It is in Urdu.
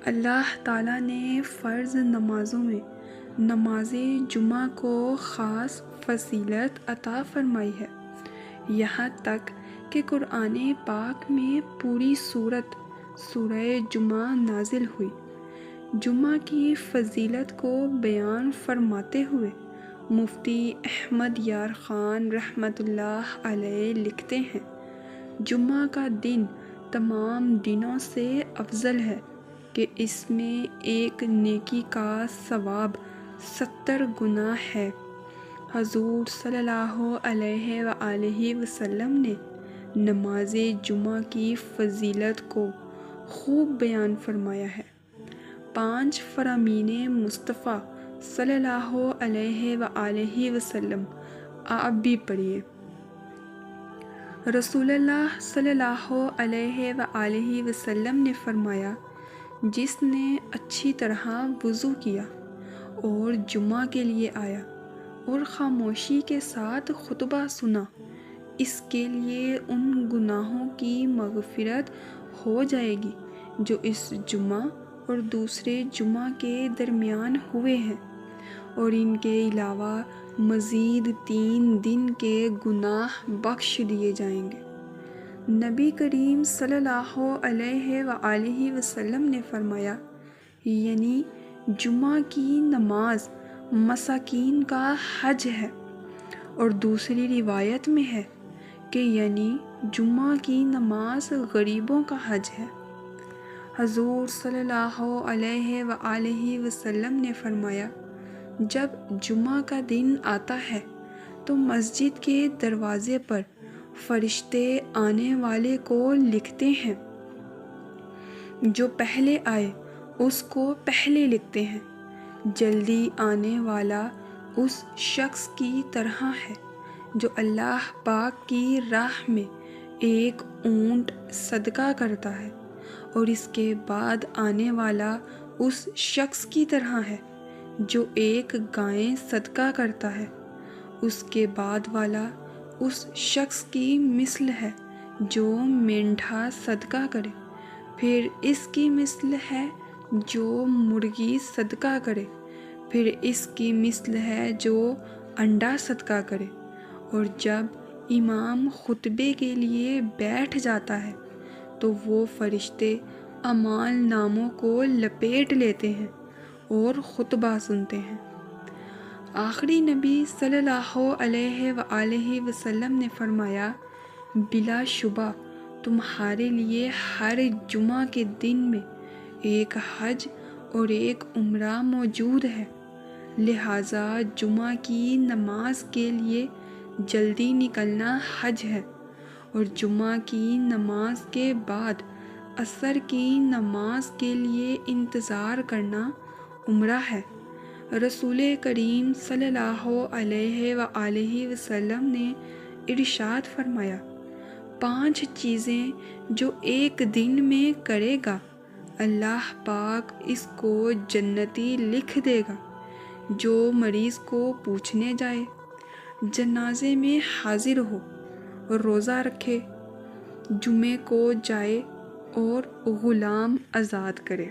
اللہ تعالیٰ نے فرض نمازوں میں نماز جمعہ کو خاص فضیلت عطا فرمائی ہے، یہاں تک کہ قرآن پاک میں پوری سورہ جمعہ نازل ہوئی۔ جمعہ کی فضیلت کو بیان فرماتے ہوئے مفتی احمد یار خان رحمۃ اللہ علیہ لکھتے ہیں، جمعہ کا دن تمام دنوں سے افضل ہے کہ اس میں ایک نیکی کا ثواب 70 گنا ہے۔ حضور صلی اللہ علیہ وآلہ وسلم نے نماز جمعہ کی فضیلت کو خوب بیان فرمایا ہے۔ 5 فرامین مصطفیٰ صلی اللہ علیہ وآلہ وسلم آپ بھی پڑھیے۔ رسول اللہ صلی اللہ علیہ وآلہ وسلم نے فرمایا، جس نے اچھی طرح وضو کیا اور جمعہ کے لیے آیا اور خاموشی کے ساتھ خطبہ سنا، اس کے لیے ان گناہوں کی مغفرت ہو جائے گی جو اس جمعہ اور دوسرے جمعہ کے درمیان ہوئے ہیں، اور ان کے علاوہ مزید 3 دن کے گناہ بخش دیے جائیں گے۔ نبی کریم صلی اللہ علیہ وآلہ وسلم نے فرمایا، یعنی جمعہ کی نماز مساکین کا حج ہے، اور دوسری روایت میں ہے کہ یعنی جمعہ کی نماز غریبوں کا حج ہے۔ حضور صلی اللہ علیہ وآلہ وسلم نے فرمایا، جب جمعہ کا دن آتا ہے تو مسجد کے دروازے پر فرشتے آنے والے کو لکھتے ہیں، جو پہلے آئے اس کو پہلے لکھتے ہیں۔ جلدی آنے والا اس شخص کی طرح ہے جو اللہ پاک کی راہ میں ایک اونٹ صدقہ کرتا ہے، اور اس کے بعد آنے والا اس شخص کی طرح ہے جو ایک گائے صدقہ کرتا ہے، اس کے بعد والا اس شخص کی مثل ہے جو مینڈھا صدقہ کرے، پھر اس کی مثل ہے جو مرغی صدقہ کرے، پھر اس کی مثل ہے جو انڈا صدقہ کرے۔ اور جب امام خطبے کے لیے بیٹھ جاتا ہے تو وہ فرشتے اعمال ناموں کو لپیٹ لیتے ہیں اور خطبہ سنتے ہیں۔ آخری نبی صلی اللہ علیہ وآلہ وسلم نے فرمایا، بلا شبہ تمہارے لیے ہر جمعہ کے دن میں ایک حج اور ایک عمرہ موجود ہے، لہٰذا جمعہ کی نماز کے لیے جلدی نکلنا حج ہے، اور جمعہ کی نماز کے بعد عصر کی نماز کے لیے انتظار کرنا عمرہ ہے۔ رسول کریم صلی اللہ علیہ وآلہ وسلم نے ارشاد فرمایا، 5 چیزیں جو ایک دن میں کرے گا اللہ پاک اس کو جنتی لکھ دے گا۔ جو مریض کو پوچھنے جائے، جنازے میں حاضر ہو، روزہ رکھے، جمعے کو جائے اور غلام آزاد کرے۔